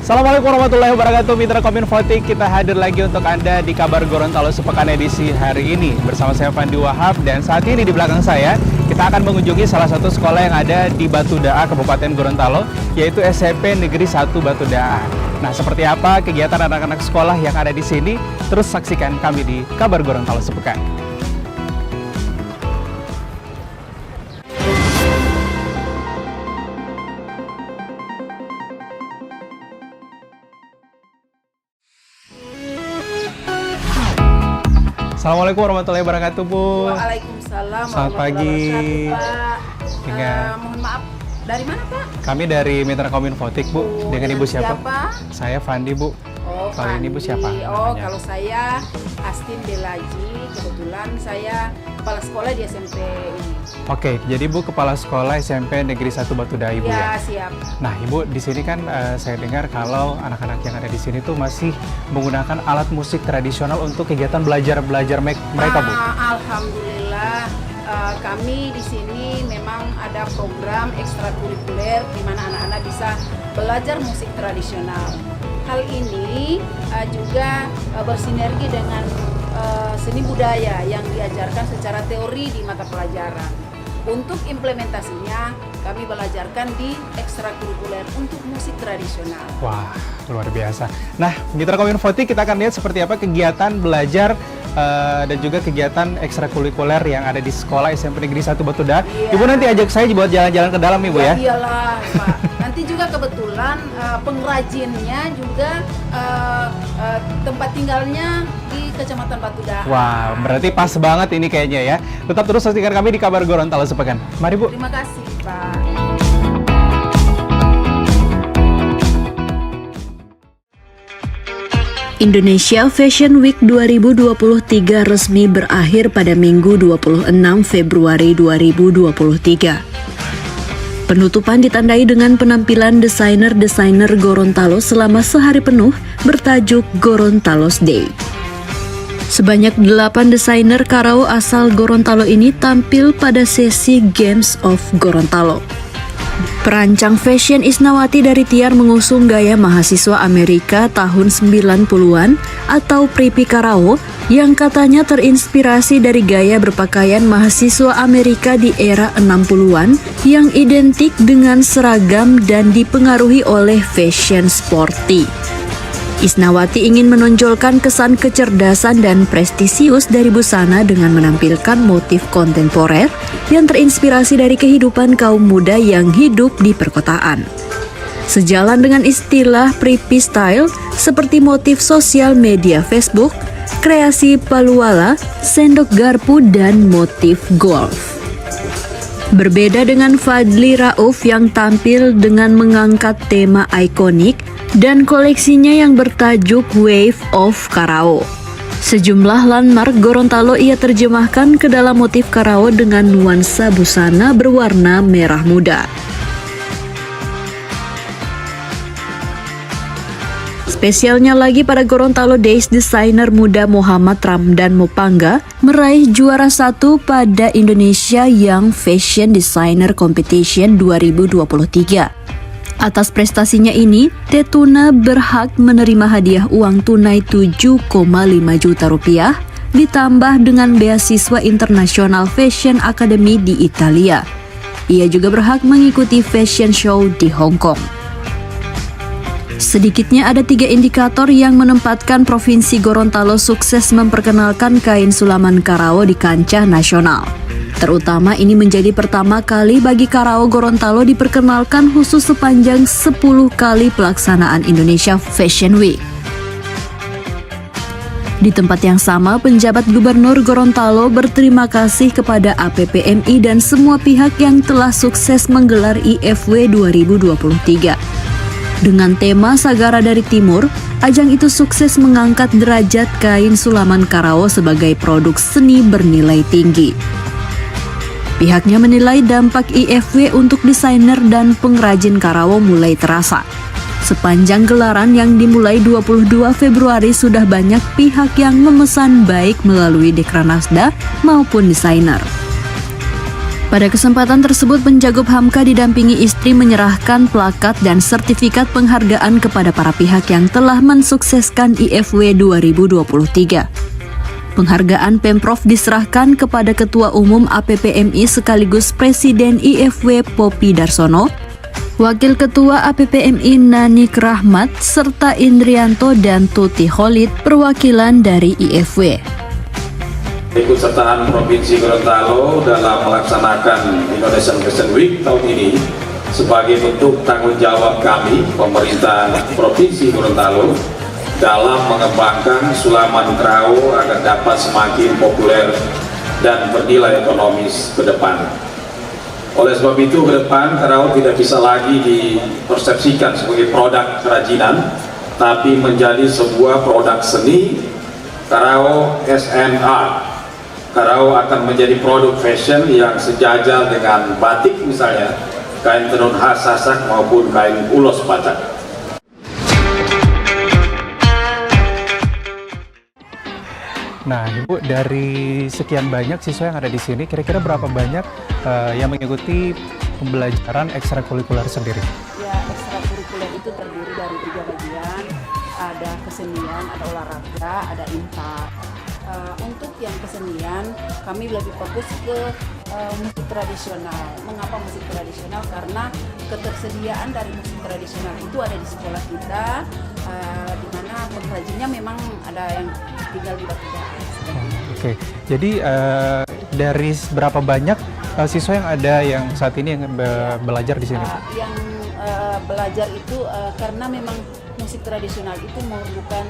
Assalamualaikum warahmatullahi wabarakatuh, Mitra Kominfotik. Kita hadir lagi untuk Anda di Kabar Gorontalo Sepekan edisi hari ini. Bersama saya Fandi Wahab, dan saat ini di belakang saya kita akan mengunjungi salah satu sekolah yang ada di Batu Da'a, Kabupaten Gorontalo, yaitu SMP Negeri 1 Batu Da'a. Nah, seperti apa kegiatan anak-anak sekolah yang ada di sini? Terus saksikan kami di Kabar Gorontalo Sepekan. Assalamualaikum warahmatullahi wabarakatuh, Bu. Waalaikumsalam. Selamat pagi, Pak. Dengan Mohon maaf, dari mana, Pak? kami dari Mitra Kominfotik, Bu. Dengan Ibu siapa? Saya Fandi, Bu. Oh, Kalau ini Bu siapa? Oh, namanya? kalau saya Astin Belaji. Kebetulan saya kepala sekolah di SMP ini. Oke, jadi Bu kepala sekolah SMP Negeri 1 Batu Da'a, Ibu ya. Ya, siap. Nah, Ibu di sini kan saya dengar kalau anak-anak yang ada di sini tuh masih menggunakan alat musik tradisional untuk kegiatan belajar mereka, Bu. Alhamdulillah, kami di sini memang ada program ekstrakurikuler di mana anak-anak bisa belajar musik tradisional. Hal ini juga bersinergi dengan seni budaya yang diajarkan secara teori di mata pelajaran. Untuk implementasinya, kami belajarkan di ekstrakurikuler untuk musik tradisional. Wah, luar biasa. Nah, Mitra Kominfotik, kita akan lihat seperti apa kegiatan belajar dan juga kegiatan ekstrakurikuler yang ada di sekolah SMP Negeri 1 Batu Da'a. Iya. Ibu nanti ajak saya buat jalan-jalan ke dalam, Ibu ya? Iyalah, Pak. Nanti juga kebetulan pengrajinnya juga tempat tinggalnya di Kecamatan Batu Da'a. Wah, berarti pas banget ini kayaknya ya. Tetap terus saksikan kami di Kabar Gorontalo Sepekan. Mari, Bu. Terima kasih, Pak. Indonesia Fashion Week 2023 resmi berakhir pada Minggu 26 Februari 2023. Penutupan ditandai dengan penampilan desainer-desainer Gorontalo selama sehari penuh bertajuk Gorontalo's Day. Sebanyak 8 desainer Karao asal Gorontalo ini tampil pada sesi Games of Gorontalo. Perancang fashion Isnawati dari Tiar mengusung gaya mahasiswa Amerika tahun 90-an atau Preppy Karao yang katanya terinspirasi dari gaya berpakaian mahasiswa Amerika di era 60-an yang identik dengan seragam dan dipengaruhi oleh fashion sporty. Isnawati ingin menonjolkan kesan kecerdasan dan prestisius dari busana dengan menampilkan motif kontemporer yang terinspirasi dari kehidupan kaum muda yang hidup di perkotaan. Sejalan dengan istilah preppy style seperti motif sosial media Facebook, kreasi paluala, sendok garpu, dan motif golf. Berbeda dengan Fadli Rauf yang tampil dengan mengangkat tema ikonik dan koleksinya yang bertajuk Wave of Karao. Sejumlah landmark Gorontalo ia terjemahkan ke dalam motif Karao dengan nuansa busana berwarna merah muda. Spesialnya lagi pada Gorontalo Days, desainer muda Muhammad Ramdan Mupangga meraih juara 1 pada Indonesia Young Fashion Designer Competition 2023. Atas prestasinya ini, Tetuna berhak menerima hadiah uang tunai 7,5 juta rupiah ditambah dengan beasiswa International Fashion Academy di Italia. Ia juga berhak mengikuti fashion show di Hong Kong. Sedikitnya ada 3 indikator yang menempatkan Provinsi Gorontalo sukses memperkenalkan kain sulaman Karao di kancah nasional. Terutama ini menjadi pertama kali bagi Karao Gorontalo diperkenalkan khusus sepanjang 10 kali pelaksanaan Indonesia Fashion Week. Di tempat yang sama, penjabat Gubernur Gorontalo berterima kasih kepada APPMI dan semua pihak yang telah sukses menggelar IFW 2023. Dengan tema Sagara dari Timur, ajang itu sukses mengangkat derajat kain sulaman Karao sebagai produk seni bernilai tinggi. Pihaknya menilai dampak IFW untuk desainer dan pengrajin Karao mulai terasa. Sepanjang gelaran yang dimulai 22 Februari sudah banyak pihak yang memesan baik melalui Dekranasda maupun desainer. Pada kesempatan tersebut, Penjagob Hamka didampingi istri menyerahkan plakat dan sertifikat penghargaan kepada para pihak yang telah mensukseskan IFW 2023. Penghargaan Pemprov diserahkan kepada Ketua Umum APPMI sekaligus Presiden IFW Poppy Darsono, Wakil Ketua APPMI Nanik Rahmat, serta Indrianto dan Tuti Khalid, perwakilan dari IFW. Ikutsertaan Provinsi Gorontalo dalam melaksanakan Indonesian Fashion Week tahun ini sebagai bentuk tanggung jawab kami, pemerintah Provinsi Gorontalo, dalam mengembangkan Sulaman Kerao agar dapat semakin populer dan bernilai ekonomis ke depan. Oleh sebab itu, ke depan Kerao tidak bisa lagi dipersepsikan sebagai produk kerajinan, tapi menjadi sebuah produk seni, Kerao SNR. Kerao akan menjadi produk fashion yang sejajar dengan batik misalnya, kain tenun khas Sasak maupun kain ulos Batak. Nah, Ibu, dari sekian banyak siswa yang ada di sini, kira-kira berapa banyak yang mengikuti pembelajaran ekstrakurikuler sendiri? Ya, ekstrakurikuler itu terdiri dari 3 bagian, ada kesenian, ada olahraga, ada infak. Untuk yang kesenian, kami lebih fokus ke musik tradisional. Mengapa musik tradisional? Karena ketersediaan dari musik tradisional itu ada di sekolah kita, di mana pengrajinnya memang ada yang tinggal di Batujara. Oke, jadi dari berapa banyak siswa yang ada yang saat ini yang belajar di sini? Yang belajar itu karena memang musik tradisional itu memerlukan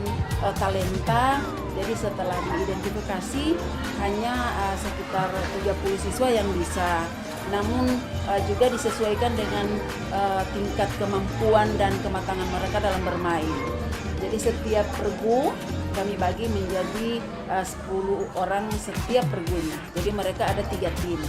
talenta, jadi setelah diidentifikasi hanya sekitar 30 siswa yang bisa, namun juga disesuaikan dengan tingkat kemampuan dan kematangan mereka dalam bermain. Jadi setiap regu kami bagi menjadi 10 orang setiap regunya. Jadi mereka ada 3 tim.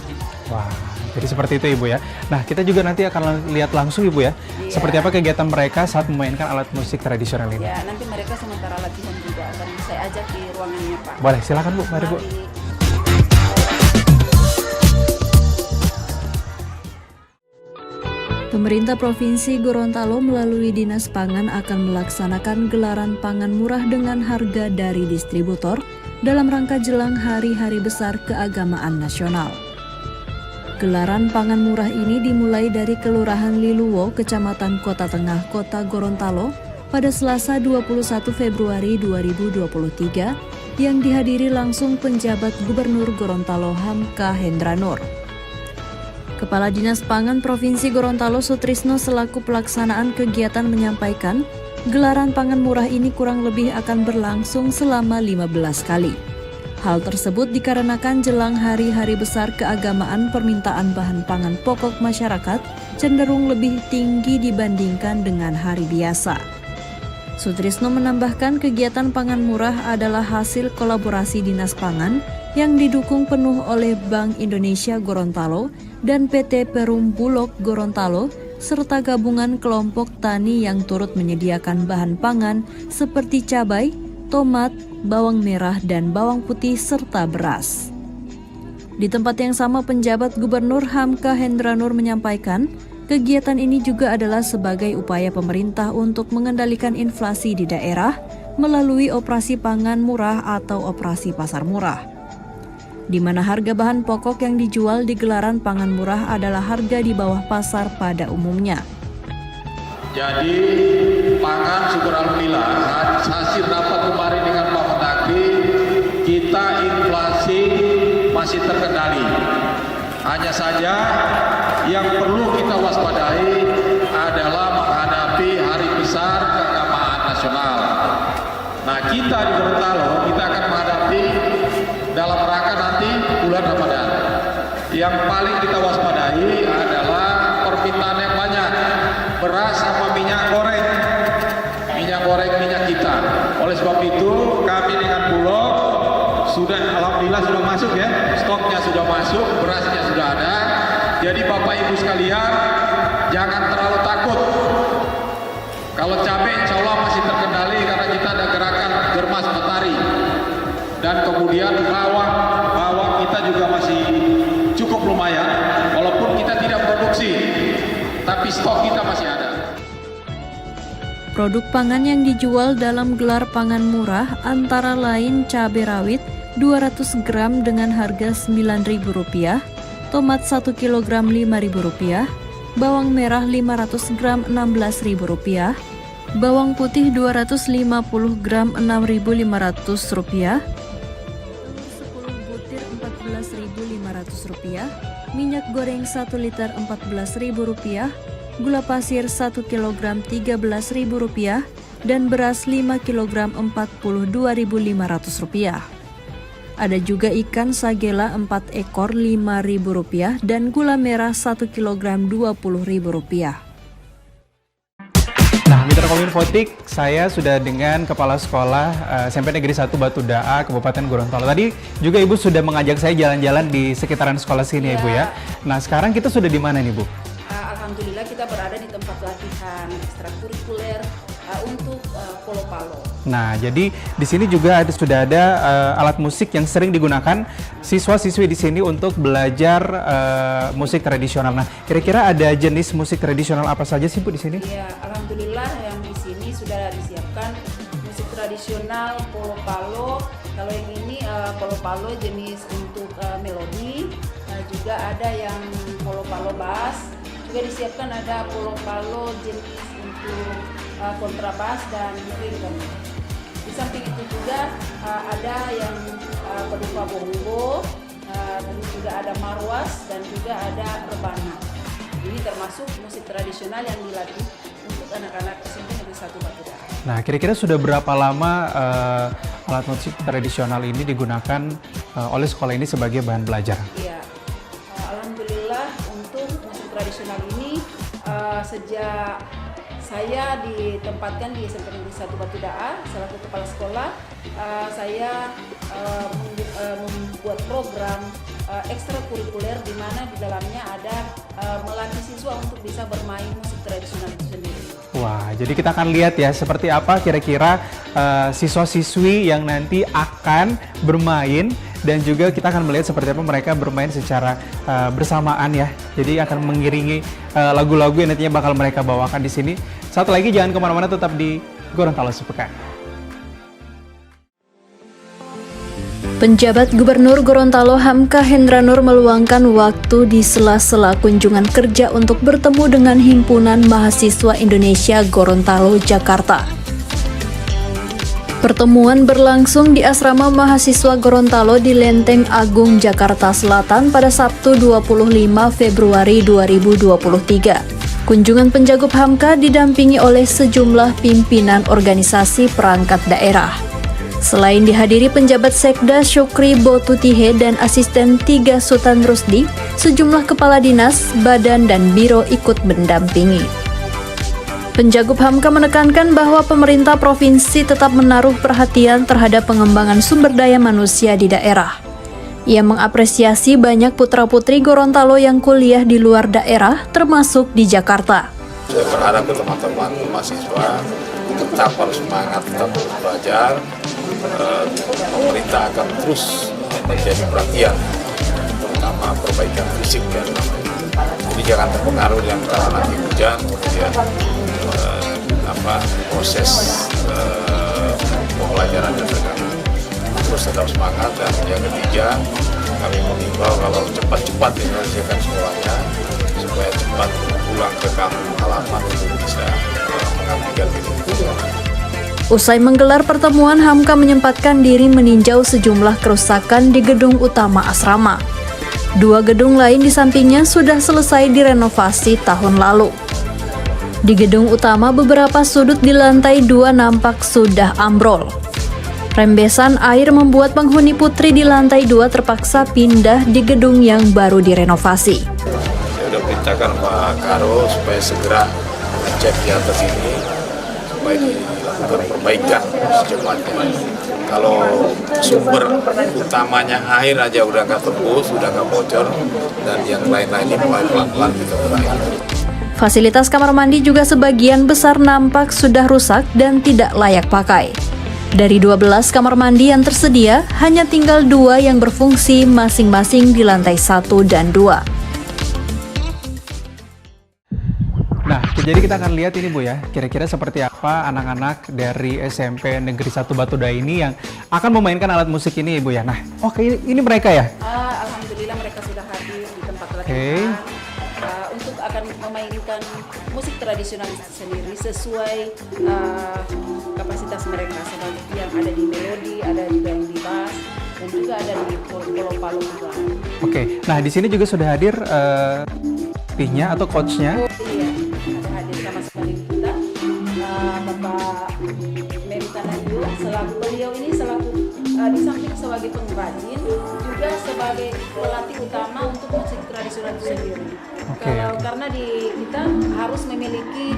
Wah, jadi seperti itu Ibu ya. Nah, kita juga nanti akan lihat langsung Ibu ya, Iya. seperti apa kegiatan mereka saat memainkan alat musik tradisional ini. Ya, nanti mereka sementara latihan juga akan saya ajak di ruangannya Pak. Boleh, silakan Bu, mari Bu. Mari. Pemerintah Provinsi Gorontalo melalui Dinas Pangan akan melaksanakan gelaran pangan murah dengan harga dari distributor dalam rangka jelang hari-hari besar keagamaan nasional. Gelaran pangan murah ini dimulai dari Kelurahan Liluwo, Kecamatan Kota Tengah, Kota Gorontalo pada Selasa 21 Februari 2023 yang dihadiri langsung penjabat Gubernur Gorontalo Hamka Hendranur. Kepala Dinas Pangan Provinsi Gorontalo Sutrisno selaku pelaksanaan kegiatan menyampaikan, gelaran pangan murah ini kurang lebih akan berlangsung selama 15 kali. Hal tersebut dikarenakan jelang hari-hari besar keagamaan permintaan bahan pangan pokok masyarakat cenderung lebih tinggi dibandingkan dengan hari biasa. Sutrisno menambahkan kegiatan pangan murah adalah hasil kolaborasi Dinas Pangan yang didukung penuh oleh Bank Indonesia Gorontalo dan PT Perum Bulog Gorontalo serta gabungan kelompok tani yang turut menyediakan bahan pangan seperti cabai, tomat, bawang merah dan bawang putih serta beras. Di tempat yang sama, penjabat Gubernur Hamka Hendranur menyampaikan, kegiatan ini juga adalah sebagai upaya pemerintah untuk mengendalikan inflasi di daerah melalui operasi pangan murah atau operasi pasar murah, di mana harga bahan pokok yang dijual di gelaran pangan murah adalah harga di bawah pasar pada umumnya. Jadi pangan syukur alhamdulillah hasil rapat kemarin dengan Pak Mendagri, kita inflasi masih terkendali. Hanya saja yang perlu kita waspadai adalah menghadapi hari besar keagamaan nasional. Nah, kita di Gorontalo kita akan menghadapi dalam rangka nanti bulan Ramadan. Yang paling kita waspadai adalah permintaan yang banyak beras sama minyak goreng minyak kita. Oleh sebab itu kami dengan Bulog sudah alhamdulillah sudah masuk ya, stoknya sudah masuk, berasnya sudah ada. Jadi Bapak Ibu sekalian jangan terlalu takut. Kalau cabai insya Allah masih terkendali karena kita ada gerakan Germas Matahari. Dan kemudian bawang kita juga masih cukup lumayan. tapi stok kita masih ada. Produk pangan yang dijual dalam gelar pangan murah antara lain cabai rawit 200 gram dengan harga Rp9.000, tomat 1 kg Rp5.000, bawang merah 500 gram Rp16.000, bawang putih 250 gram Rp6.500, 10 butir Rp14.500, minyak goreng 1 liter Rp14.000, gula pasir 1 kg Rp13.000, dan beras 5 kg Rp42.500. Ada juga ikan sagela 4 ekor Rp5.000 dan gula merah 1 kg Rp20.000. Nah, Mitra Kominfotik, saya sudah dengan Kepala Sekolah SMP Negeri 1 Batu Daa, Kabupaten Gorontalo. Tadi juga Ibu sudah mengajak saya jalan-jalan di sekitaran sekolah sini ya, Bu ya. Nah, sekarang kita sudah di mana nih, Bu? Alhamdulillah kita berada di tempat latihan ekstrakurikuler untuk polo-palo. Nah, jadi di sini juga sudah ada alat musik yang sering digunakan siswa-siswi di sini untuk belajar musik tradisional. Nah, kira-kira ada jenis musik tradisional apa saja sih, Bu, di sini? Ya, alhamdulillah yang di sini sudah disiapkan musik tradisional polo-palo. Kalau yang ini polo-palo jenis untuk melodi, juga ada yang polo-palo bass. Juga disiapkan ada polo-palo jenis untuk kontrabas dan ringtone. Di samping itu juga ada yang berupa bongo, dan juga ada marwas dan juga ada rebana. Ini termasuk musik tradisional yang dilatih untuk anak-anak SMP Negeri 1 Batu Daa. Nah, kira-kira sudah berapa lama alat musik tradisional ini digunakan oleh sekolah ini sebagai bahan belajar? Iya, alhamdulillah untuk musik tradisional ini sejak saya ditempatkan di SMP Negeri 1 Batu Daa selaku kepala sekolah, saya membuat program ekstrakurikuler di mana di dalamnya ada melatih siswa untuk bisa bermain musik tradisional itu sendiri. Wah, jadi kita akan lihat ya seperti apa kira-kira siswa-siswi yang nanti akan bermain, dan juga kita akan melihat seperti apa mereka bermain secara bersamaan ya. Jadi akan mengiringi lagu-lagu yang nantinya bakal mereka bawakan di sini. Satu lagi, jangan kemana-mana, tetap di Gorontalo Sepekan. Penjabat Gubernur Gorontalo Hamka Hendra Nur meluangkan waktu di sela-sela kunjungan kerja untuk bertemu dengan Himpunan Mahasiswa Indonesia Gorontalo, Jakarta. Pertemuan berlangsung di Asrama Mahasiswa Gorontalo di Lenteng Agung, Jakarta Selatan pada Sabtu 25 Februari 2023. Kunjungan Penjagop Hamka didampingi oleh sejumlah pimpinan organisasi perangkat daerah. Selain dihadiri penjabat Sekda Syukri Botutihe dan Asisten 3 Sultan Rusdi, sejumlah kepala dinas, badan, dan biro ikut mendampingi. Penjagop Hamka menekankan bahwa pemerintah provinsi tetap menaruh perhatian terhadap pengembangan sumber daya manusia di daerah. Ia mengapresiasi banyak putra-putri Gorontalo yang kuliah di luar daerah, termasuk di Jakarta. Saya berharap teman-teman mahasiswa tetap harus semangat, tetap belajar. Pemerintah akan terus menjadi perhatian, terutama perbaikan fisik ya. Jadi jangan terpengaruh dengan karena nanti hujan, kemudian proses pembelajaran dan terganggu. Terus tetap semangat, dan yang ketiga kami mengimbau kalau cepat-cepat menyelesaikan sekolahnya supaya cepat pulang ke kampung halaman untuk bisa mengabdikan diri. Usai menggelar pertemuan, Hamka menyempatkan diri meninjau sejumlah kerusakan di gedung utama asrama. 2 gedung lain di sampingnya sudah selesai direnovasi tahun lalu. Di gedung utama, beberapa sudut di lantai 2 nampak sudah ambrol. Rembesan air membuat penghuni putri di lantai 2 terpaksa pindah di gedung yang baru direnovasi. Saya sudah perintahkan Pak Karo supaya segera ngecek di atas ini supaya dilakukan perbaikan secepatnya. Kalau sumber utamanya air aja udah nggak tembus, udah nggak bocor, dan yang lain-lain ini pelan-pelan kita berakhir. Fasilitas kamar mandi juga sebagian besar nampak sudah rusak dan tidak layak pakai. Dari 12 kamar mandi yang tersedia, hanya tinggal 2 yang berfungsi masing-masing di lantai 1 dan 2. jadi kita akan lihat ini Bu ya, kira-kira seperti apa anak-anak dari SMP Negeri 1 Batuda ini yang akan memainkan alat musik ini Bu ya. Nah, oke ini mereka ya? Alhamdulillah mereka sudah hadir di tempat latihan untuk akan memainkan musik tradisional sendiri sesuai kapasitas mereka, seperti yang ada di melodi, ada juga yang di bass, dan juga ada di polo-palo juga. Oke, nah di sini juga sudah hadir pelatihnya atau coachnya. Iya, ada hadir sama sekali kita, Bapak Meritananio, beliau ini selaku di samping sebagai pengrajin juga sebagai pelatih utama untuk musik tradisional itu sendiri. Karena kita harus memiliki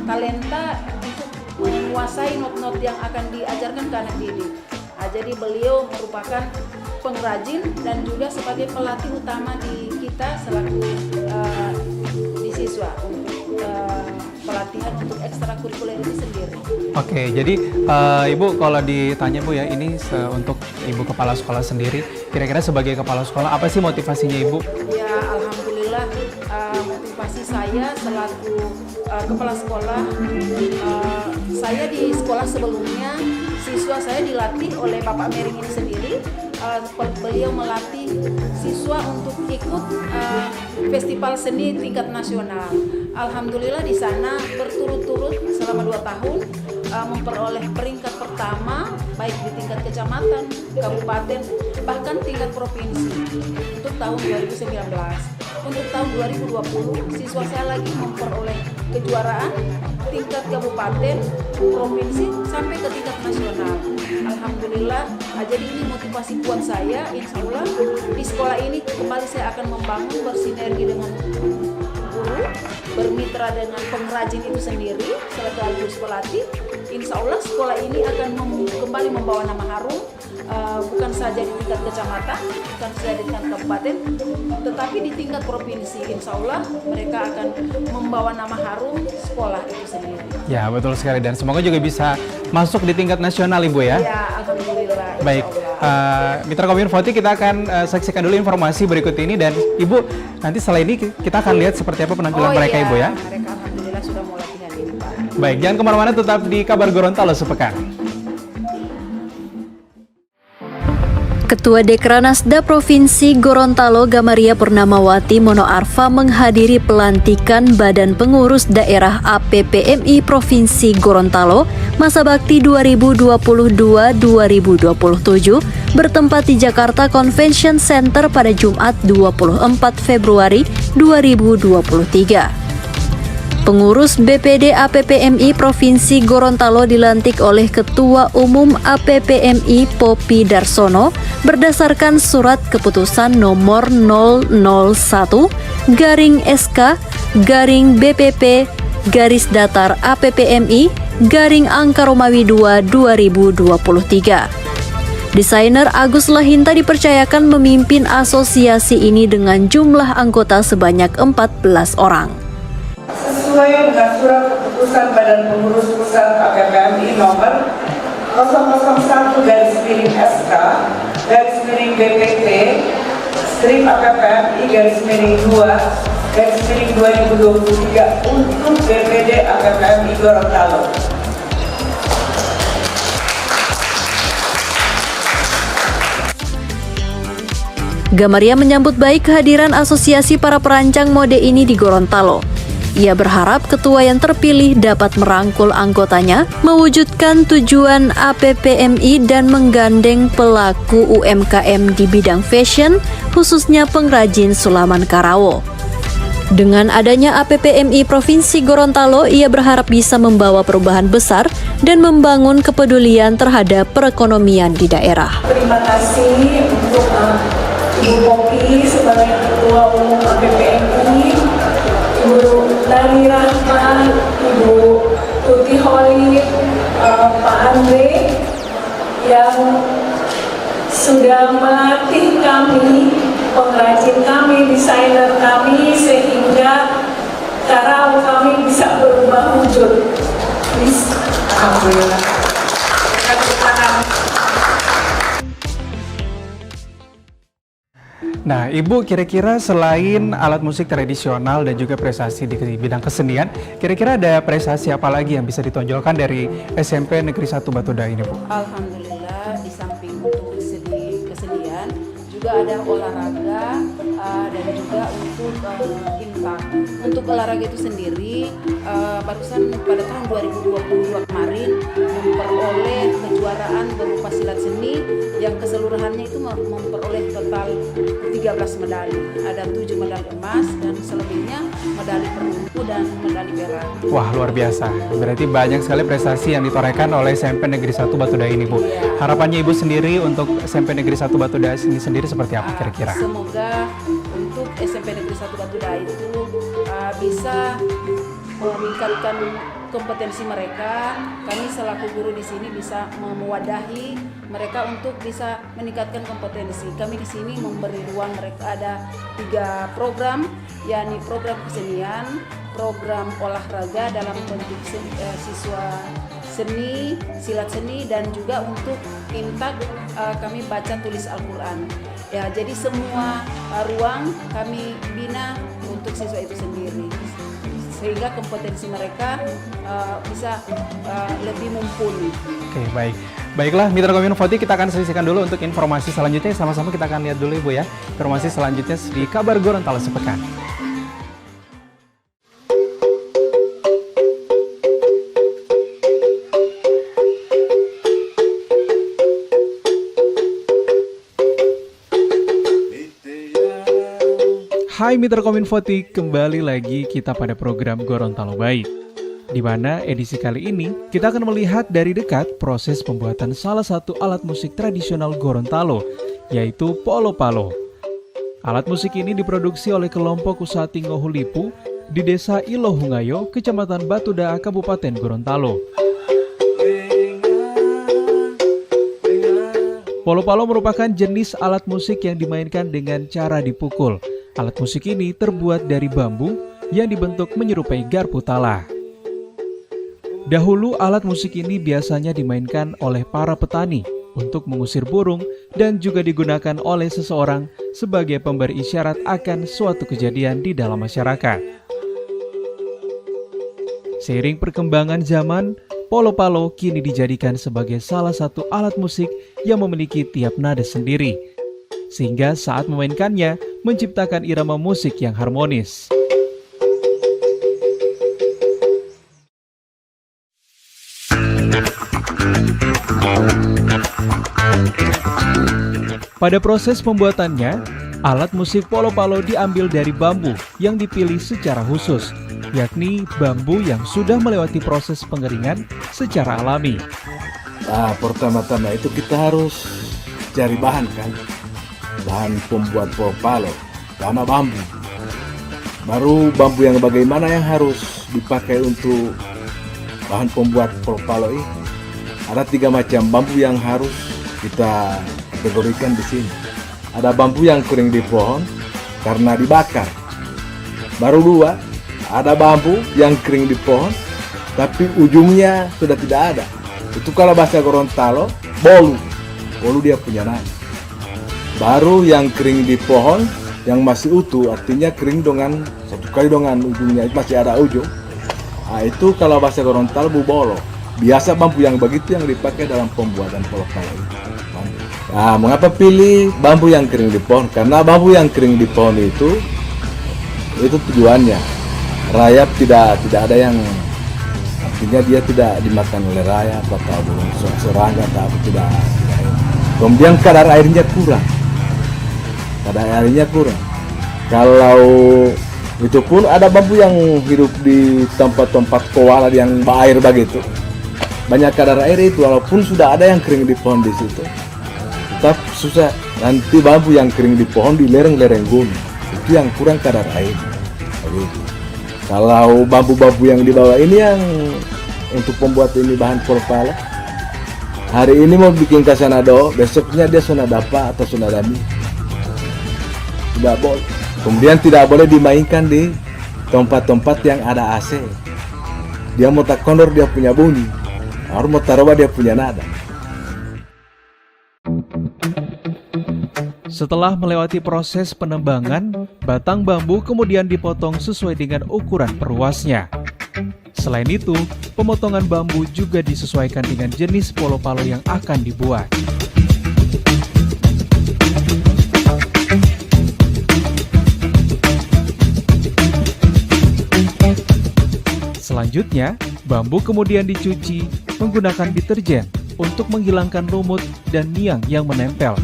talenta untuk menguasai not-not yang akan diajarkan ke anak didik. Jadi beliau merupakan pengrajin dan juga sebagai pelatih utama di kita selaku di siswa untuk pelatihan untuk ekstrakurikuler itu sendiri. Oke, jadi Ibu kalau ditanya Bu ya, ini untuk Ibu kepala sekolah sendiri, kira-kira sebagai kepala sekolah apa sih motivasinya Ibu? Ya, alhamdulillah motivasi saya selaku kepala sekolah, saya di sekolah sebelumnya siswa saya dilatih oleh Bapak Mering ini sendiri. Beliau melatih siswa untuk ikut festival seni tingkat nasional. Alhamdulillah di sana berturut-turut selama 2 tahun memperoleh peringkat pertama baik di tingkat kecamatan, kabupaten, bahkan tingkat provinsi untuk tahun 2019. Untuk tahun 2020 siswa saya lagi memperoleh kejuaraan tingkat kabupaten, provinsi sampai ke tingkat nasional. Alhamdulillah, jadi ini motivasi kuat saya. Insya Allah di sekolah ini kembali saya akan membangun bersinergi dengan guru, bermitra dengan pengrajin itu sendiri sekaligus pelatih. Insya Allah sekolah ini akan kembali membawa nama harum, bukan saja di tingkat kecamatan, bukan saja di tingkat kabupaten, tetapi di tingkat provinsi. Insya Allah mereka akan membawa nama harum sekolah itu sendiri. Ya, betul sekali, dan semoga juga bisa masuk di tingkat nasional Ibu ya. Ya, alhamdulillah. Baik, Mitra Kominfo, kita akan saksikan dulu informasi berikut ini, dan Ibu nanti setelah ini kita akan lihat seperti apa penampilan mereka Ibu ya. Mereka alhamdulillah sudah mau latihan ini Pak. Baik, jangan kemana-mana, tetap di Kabar Gorontalo Sepekan. Ketua Dekranasda Provinsi Gorontalo Gamaria Purnamawati Monoarfa menghadiri pelantikan Badan Pengurus Daerah APPMI Provinsi Gorontalo masa bakti 2022-2027 bertempat di Jakarta Convention Center pada Jumat 24 Februari 2023. Pengurus BPD APPMI Provinsi Gorontalo dilantik oleh Ketua Umum APPMI Popi Darsono berdasarkan surat keputusan nomor 001/SK/BPP/Datar APPMI/Angka Romawi 2 2023. Desainer Agus Lahinta dipercayakan memimpin asosiasi ini dengan jumlah anggota sebanyak 14 orang. Sesuai dengan surat keputusan Badan Pengurus Pusat APPMI nomor 001/BPP/APPMI-2/2023 untuk BPD APPMI Gorontalo. Gamaria menyambut baik kehadiran asosiasi para perancang mode ini di Gorontalo. Ia berharap ketua yang terpilih dapat merangkul anggotanya, mewujudkan tujuan APPMI dan menggandeng pelaku UMKM di bidang fashion, khususnya pengrajin sulaman Karawo. Dengan adanya APPMI Provinsi Gorontalo, ia berharap bisa membawa perubahan besar dan membangun kepedulian terhadap perekonomian di daerah. Terima kasih untuk Ibu Popi sebagai Ketua Umum APPMI, Ibu Nani Rahman, Ibu Tuti Holi, Pak Andre yang sudah melatih kami, pengrajin kami, desainer kami, sehingga cara kami bisa berubah wujud. Alhamdulillah. Nah, Ibu kira-kira selain alat musik tradisional dan juga prestasi di bidang kesenian, kira-kira ada prestasi apa lagi yang bisa ditonjolkan dari SMP Negeri 1 Batuda ini, Bu? Alhamdulillah, di samping untuk kesenian juga ada olahraga dan juga untuk infak. Untuk olahraga itu sendiri barusan pada tahun 2022 kemarin memperoleh kejuaraan berupa silat seni yang keseluruhannya itu memperoleh total 13 medali. Ada 7 medali emas dan selebihnya medali perunggu dan medali perak. Wah, luar biasa. Berarti banyak sekali prestasi yang ditorehkan oleh SMP Negeri 1 Batuda ini, Bu. Harapannya Ibu sendiri untuk SMP Negeri 1 Batuda ini sendiri seperti apa kira-kira? Semoga untuk SMP Negeri 1 Batuda itu bisa meningkatkan kompetensi mereka. Kami selaku guru di sini bisa mewadahi mereka untuk bisa meningkatkan kompetensi. Kami di sini memberi ruang mereka, ada 3 program, yakni program kesenian, program olahraga dalam bentuk siswa seni, silat seni, dan juga untuk intak kami baca tulis Al-Quran. Ya, jadi semua ruang kami bina untuk siswa itu sendiri, sehingga kompetensi mereka bisa lebih mumpuni. Oke, baik. Baiklah, Mitra Kominfo, kita akan saksikan dulu untuk informasi selanjutnya. Sama-sama kita akan lihat dulu, Ibu ya. Informasi selanjutnya di Kabar Gorontalo Sepekan. Hai Mitra Kominfo, kembali lagi kita pada program Gorontalo Baik. Di mana edisi kali ini kita akan melihat dari dekat proses pembuatan salah satu alat musik tradisional Gorontalo, yaitu polo-palo. Alat musik ini diproduksi oleh kelompok usaha Tingohu Lipu di Desa Ilohungayo, Kecamatan Batuda, Kabupaten Gorontalo. Polo-palo merupakan jenis alat musik yang dimainkan dengan cara dipukul. Alat musik ini terbuat dari bambu yang dibentuk menyerupai garpu tala. Dahulu alat musik ini biasanya dimainkan oleh para petani untuk mengusir burung dan juga digunakan oleh seseorang sebagai pemberi isyarat akan suatu kejadian di dalam masyarakat. Seiring perkembangan zaman, polo-palo kini dijadikan sebagai salah satu alat musik yang memiliki tiap nada sendiri, sehingga saat memainkannya menciptakan irama musik yang harmonis. Pada proses pembuatannya, alat musik polo-palo diambil dari bambu yang dipilih secara khusus, yakni bambu yang sudah melewati proses pengeringan secara alami. Nah, pertama-tama itu kita harus cari bahan kan, bahan pembuat polo-palo, sama bambu. Baru bambu yang bagaimana yang harus dipakai untuk bahan pembuat polo-palo ini. Ada 3 macam bambu yang harus kita kategorikan di sini. Ada bambu yang kering di pohon karena dibakar. Baru 2, ada bambu yang kering di pohon tapi ujungnya sudah tidak ada. Itu kalau bahasa Gorontalo, bolu. Bolu dia punya nama. Baru yang kering di pohon yang masih utuh, artinya kering dengan satu kali dengan ujungnya masih ada ujung. Nah, itu kalau bahasa Gorontalo bubolo. Biasa bambu yang begitu yang dipakai dalam pembuatan polo-palo ini. Nah, mengapa pilih bambu yang kering di pohon? Karena bambu yang kering di pohon itu tujuannya rayap tidak ada yang, artinya dia tidak dimakan oleh rayap atau burung serangga atau apa, tidak. Kemudian kadar airnya kurang. Kalau itu pun ada bambu yang hidup di tempat-tempat koala yang berair begitu. Banyak kadar air itu, walaupun sudah ada yang kering di pohon di situ, tetap susah. Nanti bambu yang kering di pohon di lereng-lereng gunung, itu yang kurang kadar air. Begitu. Kalau bambu-bambu yang di bawah ini yang untuk pembuat ini bahan polo-palo, hari ini mau bikin kasanado, besoknya dia sonadapa atau sonadami. Tidak boleh. Kemudian tidak boleh dimainkan di tempat-tempat yang ada AC. Dia mau tak kondor dia punya bunyi, harus mau taruh dia punya nada. Setelah melewati proses penembangan, batang bambu kemudian dipotong sesuai dengan ukuran perluasnya. Selain itu, pemotongan bambu juga disesuaikan dengan jenis polo-palo yang akan dibuat. Selanjutnya, bambu kemudian dicuci menggunakan deterjen untuk menghilangkan lumut dan miang yang menempel.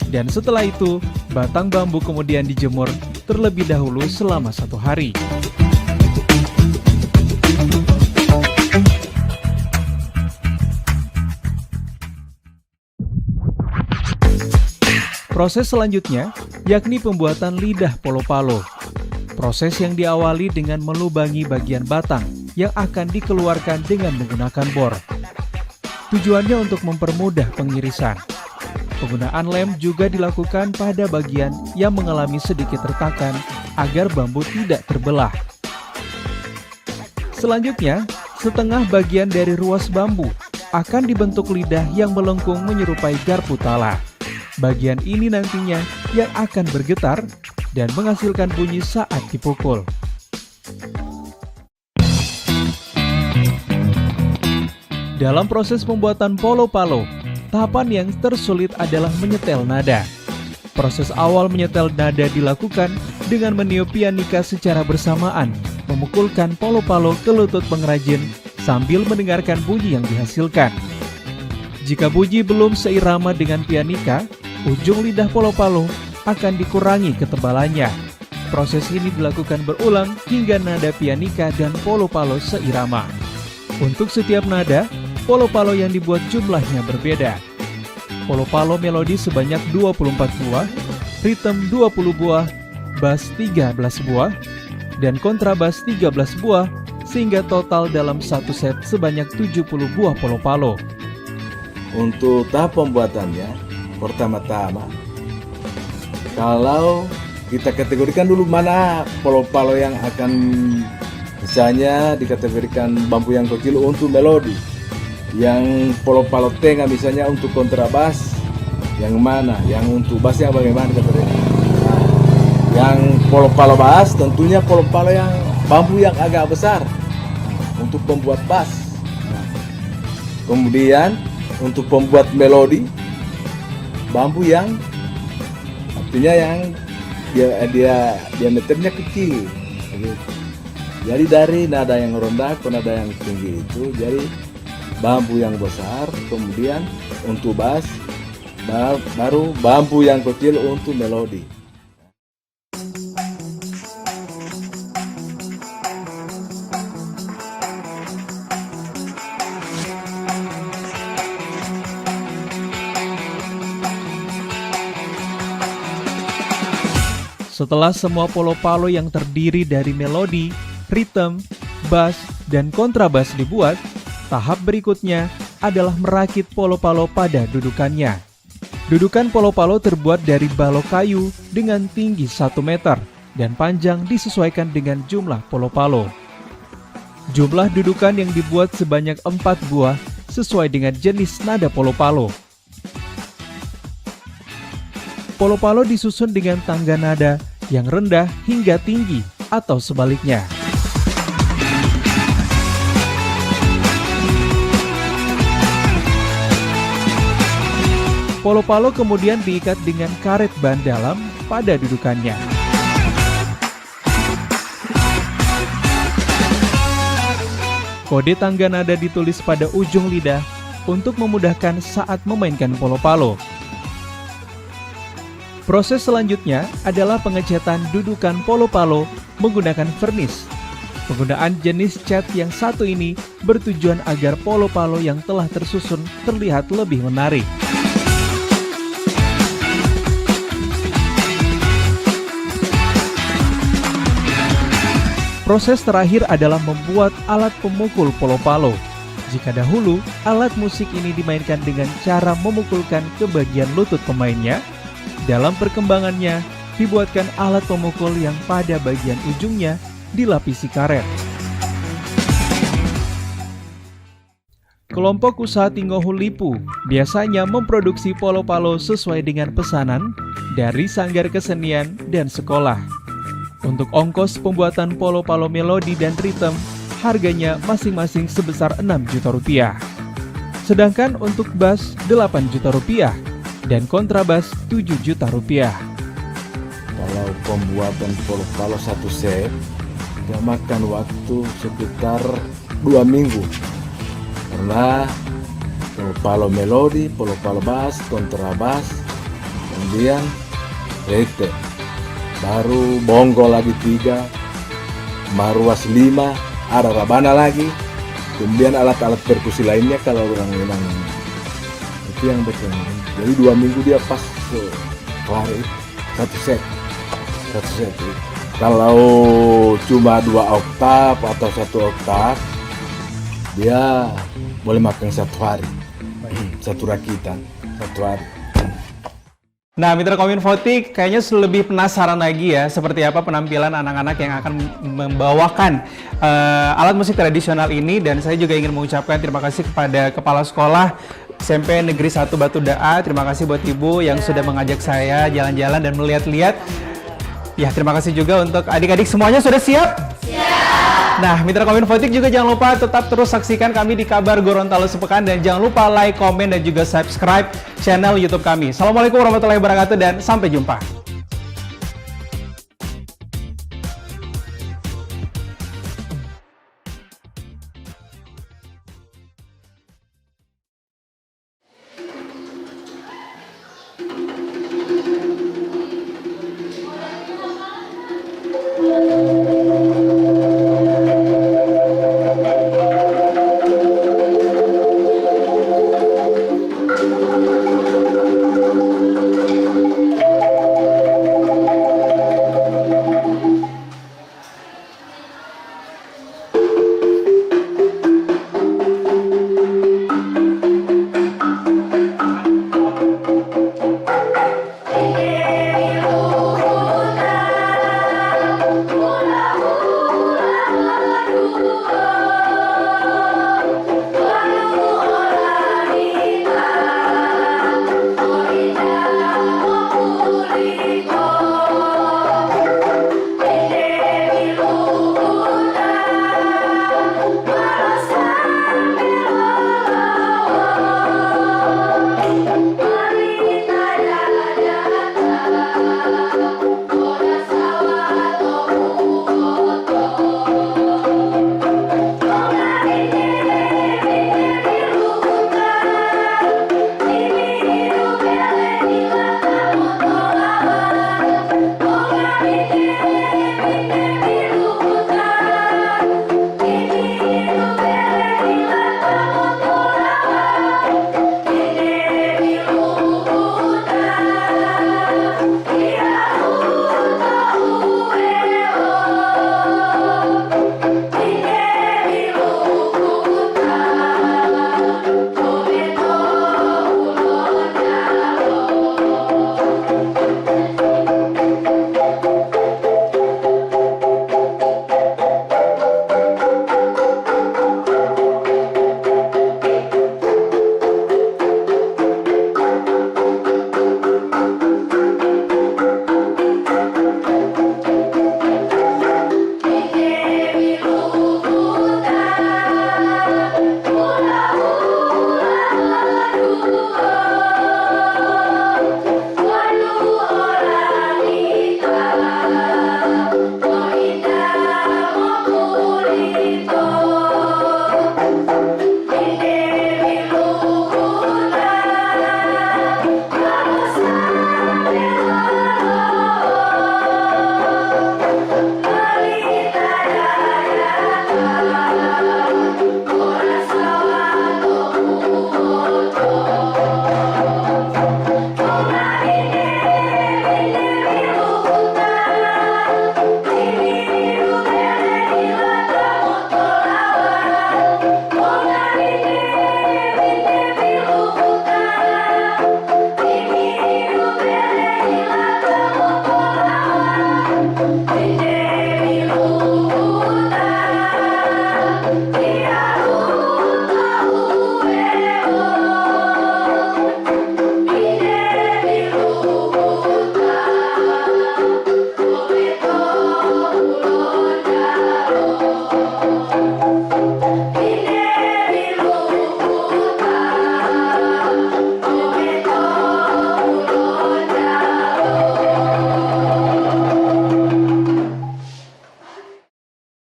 Dan setelah itu, batang bambu kemudian dijemur terlebih dahulu selama 1 hari. Proses selanjutnya yakni pembuatan lidah polo-palo. Proses yang diawali dengan melubangi bagian batang yang akan dikeluarkan dengan menggunakan bor. Tujuannya untuk mempermudah pengirisan. Penggunaan lem juga dilakukan pada bagian yang mengalami sedikit retakan agar bambu tidak terbelah. Selanjutnya, setengah bagian dari ruas bambu akan dibentuk lidah yang melengkung menyerupai garpu tala. Bagian ini nantinya yang akan bergetar dan menghasilkan bunyi saat dipukul. Dalam proses pembuatan polo-palo, tahapan yang tersulit adalah menyetel nada. Proses awal menyetel nada dilakukan dengan meniup pianika secara bersamaan, memukulkan polo-palo ke lutut pengrajin sambil mendengarkan bunyi yang dihasilkan. Jika bunyi belum seirama dengan pianika, ujung lidah polo-palo akan dikurangi ketebalannya. Proses ini dilakukan berulang hingga nada pianika dan polo-palo seirama. Untuk setiap nada, polo-palo yang dibuat jumlahnya berbeda. Polo-palo melodi sebanyak 24 buah, ritme 20 buah, bass 13 buah, dan kontrabas 13 buah, sehingga total dalam satu set sebanyak 70 buah polo-palo. Untuk tahap pembuatannya, pertama-tama, kalau kita kategorikan dulu mana polo-palo yang akan misalnya dikategorikan bambu yang kecil untuk melodi, yang polo-palo tengah misalnya untuk kontrabas, yang mana, yang untuk bass yang bagaimana kategorinya. Nah, yang polo-palo bass tentunya polo-palo yang bambu yang agak besar untuk pembuat bass. Nah, kemudian untuk pembuat melodi, bambu yang artinya yang dia diameternya kecil. Jadi dari nada yang rendah ke nada yang tinggi itu jadi bambu yang besar, kemudian untuk bass baru bambu yang kecil untuk melodi. Setelah semua polo-palo yang terdiri dari melodi, ritme, bass, dan kontrabas dibuat, tahap berikutnya adalah merakit polo-palo pada dudukannya. Dudukan polo-palo terbuat dari balok kayu dengan tinggi 1 meter dan panjang disesuaikan dengan jumlah polo-palo. Jumlah dudukan yang dibuat sebanyak 4 buah sesuai dengan jenis nada polo-palo. Polo-palo disusun dengan tangga nada yang rendah hingga tinggi atau sebaliknya. Polo-palo kemudian diikat dengan karet ban dalam pada dudukannya. Kode tangga nada ditulis pada ujung lidah untuk memudahkan saat memainkan polo-palo. Proses selanjutnya adalah pengecatan dudukan polo-palo menggunakan vernis. Penggunaan jenis cat yang satu ini bertujuan agar polo-palo yang telah tersusun terlihat lebih menarik. Proses terakhir adalah membuat alat pemukul polo-palo. Jika dahulu, alat musik ini dimainkan dengan cara memukulkan ke bagian lutut pemainnya, dalam perkembangannya dibuatkan alat pemukul yang pada bagian ujungnya dilapisi karet. Kelompok usaha Tingohu Lipu biasanya memproduksi polo-palo sesuai dengan pesanan dari sanggar kesenian dan sekolah. Untuk ongkos pembuatan polo-palo melodi dan ritme, harganya masing-masing sebesar 6 juta rupiah. Sedangkan untuk bass 8 juta rupiah dan kontrabas 7 juta rupiah. Kalau pembuatan polo-palo satu set, dia makan waktu sekitar 2 minggu. Karena polo-palo melodi, polo-palo bass, kontrabas, kemudian rete, baru bongo lagi 3, maruas 5, ada rabana lagi, kemudian alat-alat perkusi lainnya kalau orang memang itu yang betul. Jadi 2 minggu dia pas kelar satu set. Kalau cuma 2 oktav atau 1 oktav, dia boleh makan 1 hari, 1 rakitan 1 hari. Nah, Mitra Kominfo.tik kayaknya lebih penasaran lagi ya seperti apa penampilan anak-anak yang akan membawakan alat musik tradisional ini, dan saya juga ingin mengucapkan terima kasih kepada Kepala Sekolah SMP Negeri 1 Batu Daa. Terima kasih buat Ibu yang sudah mengajak saya jalan-jalan dan melihat-lihat. Ya, terima kasih juga untuk adik-adik semuanya. Sudah siap? Siap! Nah, Mitra Kominfo.tik juga jangan lupa tetap terus saksikan kami di Kabar Gorontalo Sepekan, dan jangan lupa like, komen, dan juga subscribe channel YouTube kami. Assalamualaikum warahmatullahi wabarakatuh dan sampai jumpa.